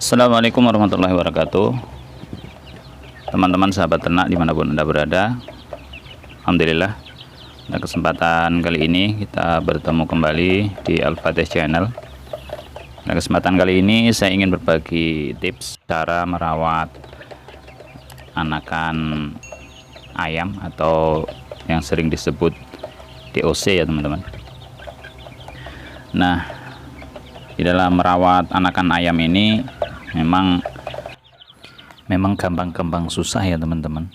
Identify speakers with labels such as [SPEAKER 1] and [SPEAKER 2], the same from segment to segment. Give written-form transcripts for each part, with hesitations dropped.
[SPEAKER 1] Assalamualaikum warahmatullahi wabarakatuh. Teman-teman sahabat ternak dimanapun Anda berada, Alhamdulillah pada kesempatan kali ini kita bertemu kembali di Al-Fatih Channel. Pada kesempatan kali ini saya ingin berbagi tips cara merawat anakan ayam atau yang sering disebut DOC ya teman-teman. Nah, di dalam merawat anakan ayam ini memang gampang-gampang susah ya teman-teman.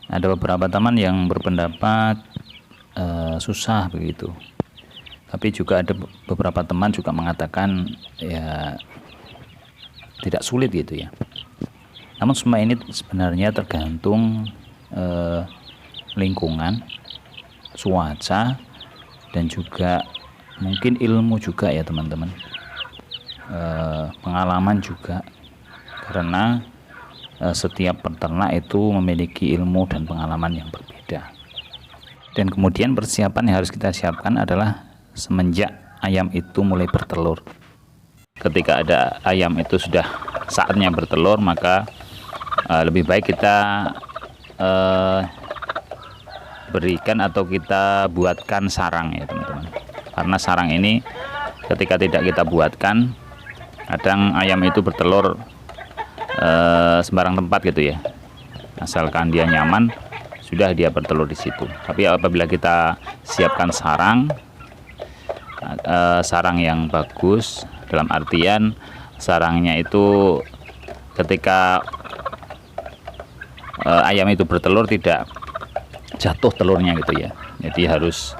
[SPEAKER 1] Ada beberapa teman yang berpendapat susah begitu, tapi juga ada beberapa teman juga mengatakan ya tidak sulit gitu ya. Namun semua ini sebenarnya tergantung lingkungan, cuaca, dan juga mungkin ilmu juga ya teman-teman, pengalaman juga, karena setiap peternak itu memiliki ilmu dan pengalaman yang berbeda. Dan kemudian persiapan yang harus kita siapkan adalah semenjak ayam itu mulai bertelur. Ketika ada ayam itu sudah saatnya bertelur, maka lebih baik kita berikan atau kita buatkan sarang ya teman-teman. Karena sarang ini ketika tidak kita buatkan, kadang ayam itu bertelur sembarang tempat gitu ya. Asalkan dia nyaman, sudah dia bertelur di situ. Tapi apabila kita siapkan sarang, sarang yang bagus, dalam artian sarangnya itu ketika ayam itu bertelur tidak jatuh telurnya gitu ya. Jadi harus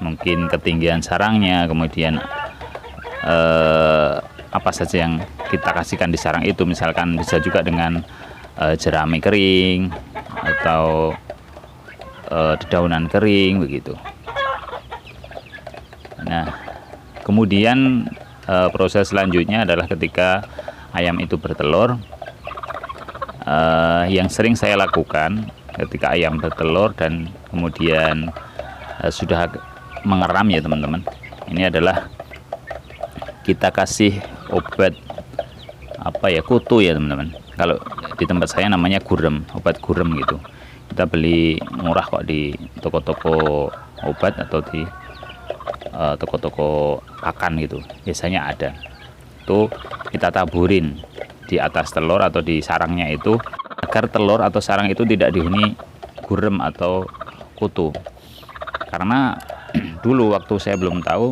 [SPEAKER 1] mungkin ketinggian sarangnya, kemudian apa saja yang kita kasihkan di sarang itu, misalkan bisa juga dengan jerami kering atau dedaunan kering begitu. Nah, kemudian proses selanjutnya adalah ketika ayam itu bertelur, yang sering saya lakukan ketika ayam bertelur dan kemudian sudah mengeram ya teman-teman, ini adalah kita kasih obat kutu ya teman-teman. Kalau di tempat saya namanya gurem, obat gurem gitu. Kita beli murah kok di toko-toko obat atau di toko-toko pakan gitu, biasanya ada. Itu kita taburin di atas telur atau di sarangnya itu, agar telur atau sarang itu tidak dihuni gurem atau kutu. Karena dulu waktu saya belum tahu,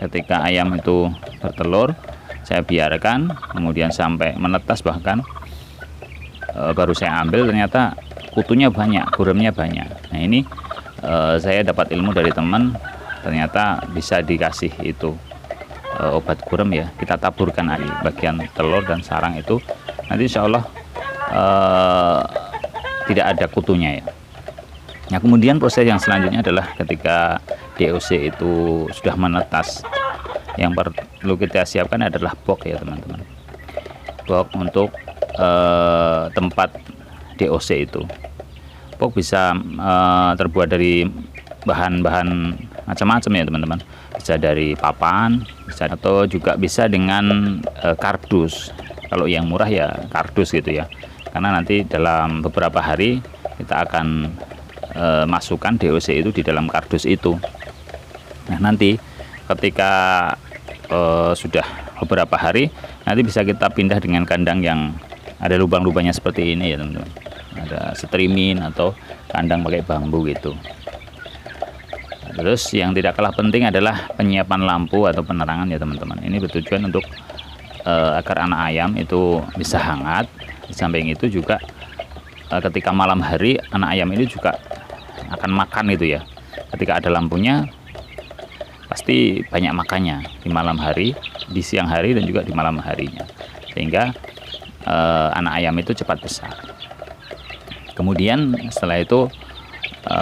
[SPEAKER 1] ketika ayam itu bertelur, saya biarkan kemudian sampai menetas, bahkan baru saya ambil, ternyata kutunya banyak, guremnya banyak. Nah ini saya dapat ilmu dari teman, ternyata bisa dikasih itu obat gurem ya, kita taburkan di bagian telur dan sarang itu, nanti insya Allah tidak ada kutunya ya. Nah kemudian proses yang selanjutnya adalah ketika DOC itu sudah menetas, yang perlu kita siapkan adalah box ya teman-teman. Box untuk tempat DOC itu. Box bisa terbuat dari bahan-bahan macam-macam ya teman-teman. Bisa dari papan, bisa, atau juga bisa dengan kardus. Kalau yang murah ya kardus gitu ya. Karena nanti dalam beberapa hari kita akan masukkan DOC itu di dalam kardus itu. Nah nanti ketika sudah beberapa hari, nanti bisa kita pindah dengan kandang yang ada lubang-lubangnya seperti ini ya teman-teman. Ada streaming atau kandang pakai bambu gitu. Terus yang tidak kalah penting adalah penyiapan lampu atau penerangan ya teman-teman. Ini bertujuan untuk agar anak ayam itu bisa hangat. Di samping itu juga ketika malam hari anak ayam ini juga akan makan gitu ya. Ketika ada lampunya pasti banyak makannya di malam hari, di siang hari, dan juga di malam harinya, sehingga anak ayam itu cepat besar. Kemudian setelah itu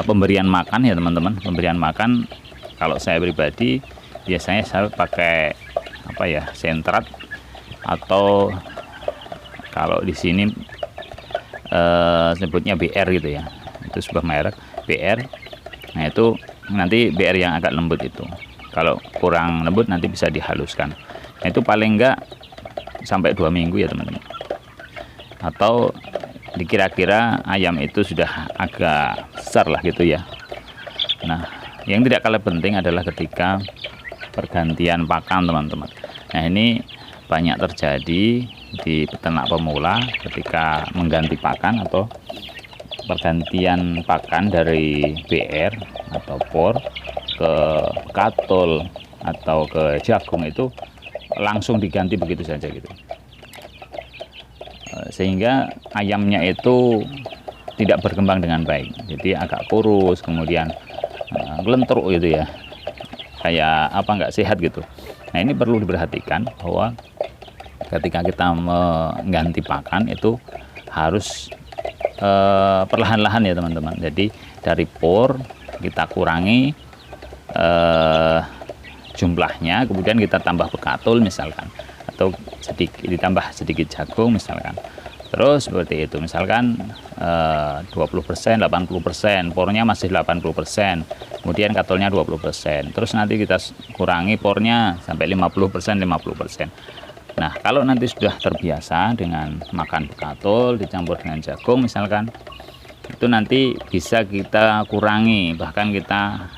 [SPEAKER 1] pemberian makan ya teman-teman. Pemberian makan, kalau saya pribadi biasanya saya pakai sentrat, atau kalau di sini sebutnya BR gitu ya, itu sebuah merek BR. Nah itu nanti BR yang agak lembut itu, kalau kurang lembut nanti bisa dihaluskan. Nah, itu paling enggak sampai 2 minggu ya teman-teman, atau dikira-kira ayam itu sudah agak besar lah gitu ya. Nah, yang tidak kalah penting adalah ketika pergantian pakan teman-teman. Nah, ini banyak terjadi di peternak pemula ketika mengganti pakan atau pergantian pakan dari BR atau POR ke katul atau ke jagung, itu langsung diganti begitu saja gitu, sehingga ayamnya itu tidak berkembang dengan baik, jadi agak kurus, kemudian gelentruk gitu ya, kayak apa, nggak sehat gitu. Nah, ini perlu diperhatikan bahwa ketika kita mengganti pakan itu harus perlahan-lahan ya teman-teman. Jadi dari POR kita kurangi jumlahnya, kemudian kita tambah bekatul misalkan, atau ditambah sedikit jagung misalkan. Terus seperti itu, misalkan 20%, 80%, pornya masih 80%, kemudian katulnya 20%, terus nanti kita kurangi pornya sampai 50%, 50%. Nah, kalau nanti sudah terbiasa dengan makan bekatul dicampur dengan jagung misalkan, itu nanti bisa kita kurangi, bahkan kita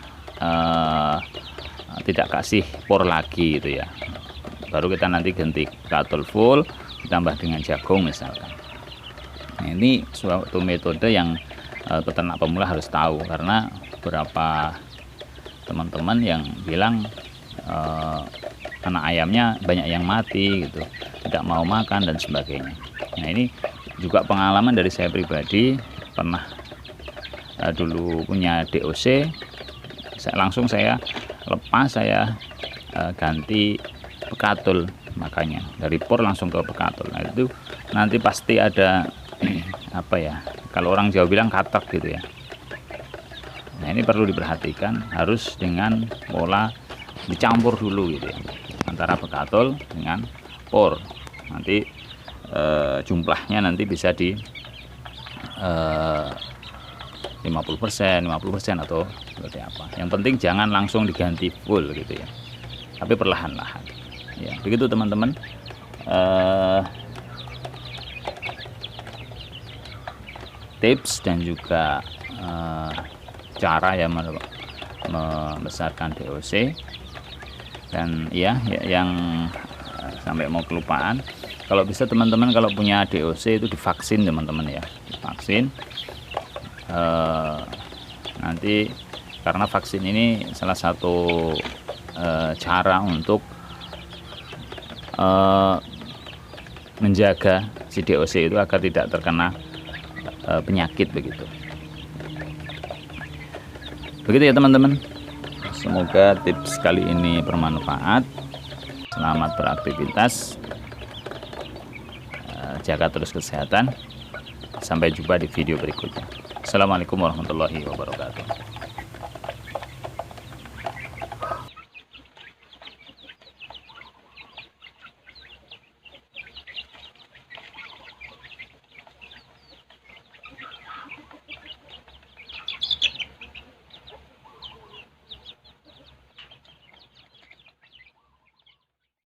[SPEAKER 1] tidak kasih por lagi gitu ya, baru kita nanti ganti bekatul full ditambah dengan jagung misalkan. Nah, ini suatu metode yang peternak pemula harus tahu, karena beberapa teman-teman yang bilang anak ayamnya banyak yang mati gitu, tidak mau makan dan sebagainya. Nah, ini juga pengalaman dari saya pribadi, pernah dulu punya DOC, langsung saya lepas, saya ganti bekatul, makanya dari POR langsung ke bekatul. Nah, itu nanti pasti ada apa ya, kalau orang Jawa bilang katak gitu ya. Nah, ini perlu diperhatikan, harus dengan pola dicampur dulu gitu ya, antara bekatul dengan POR. Nanti jumlahnya nanti bisa di 50%, 50% atau seperti apa. Yang penting jangan langsung diganti full gitu ya, tapi perlahan-lahan. Ya, begitu teman-teman. Tips dan juga cara ya membesarkan DOC. Dan ya yang sampai mau kelupaan, kalau bisa teman-teman kalau punya DOC itu divaksin teman-teman ya, divaksin. Nanti karena vaksin ini salah satu cara untuk menjaga si DOC itu agar tidak terkena penyakit begitu. Begitu ya teman-teman. Semoga tips kali ini bermanfaat. Selamat beraktivitas. Jaga terus kesehatan. Sampai jumpa di video berikutnya. Assalamualaikum warahmatullahi wabarakatuh.